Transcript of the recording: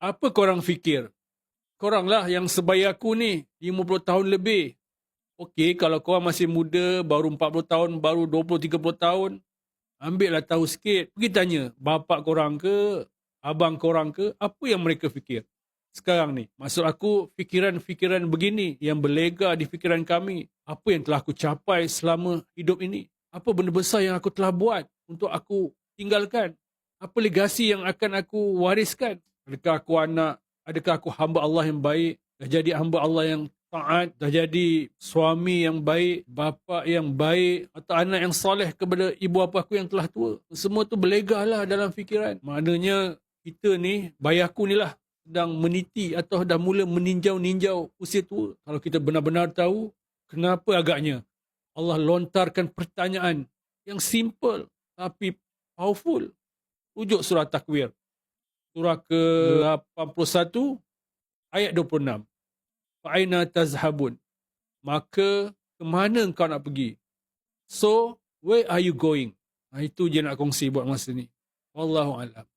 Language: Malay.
Apa korang fikir? Korang lah yang sebaya aku ni, 50 tahun lebih. Okey, kalau korang masih muda, baru 40 tahun, baru 20-30 tahun, ambil lah tahu sikit. Pergi tanya bapak korang ke, abang korang ke, apa yang mereka fikir sekarang ni. Maksud aku, fikiran-fikiran begini yang berlega di fikiran kami. Apa yang telah aku capai selama hidup ini? Apa benda besar yang aku telah buat untuk aku tinggalkan? Apa legasi yang akan aku wariskan? Adakah aku anak? Adakah aku hamba Allah yang baik? Dah jadi hamba Allah yang taat, dah jadi suami yang baik, bapa yang baik, atau anak yang soleh kepada ibu bapa aku yang telah tua. Semua tu berlegah lah dalam fikiran. Maknanya kita ni, bayaku ni lah, sedang meniti atau dah mula meninjau-ninjau usia tua. Kalau kita benar-benar tahu, kenapa agaknya Allah lontarkan pertanyaan yang simple tapi powerful. Rujuk surah Takwir. Surah ke-81 ayat 26. Fa'aina tazhabun. Maka kemana engkau nak pergi? So, where are you going? Itu je nak kongsi buat masa ni. Wallahu a'lam.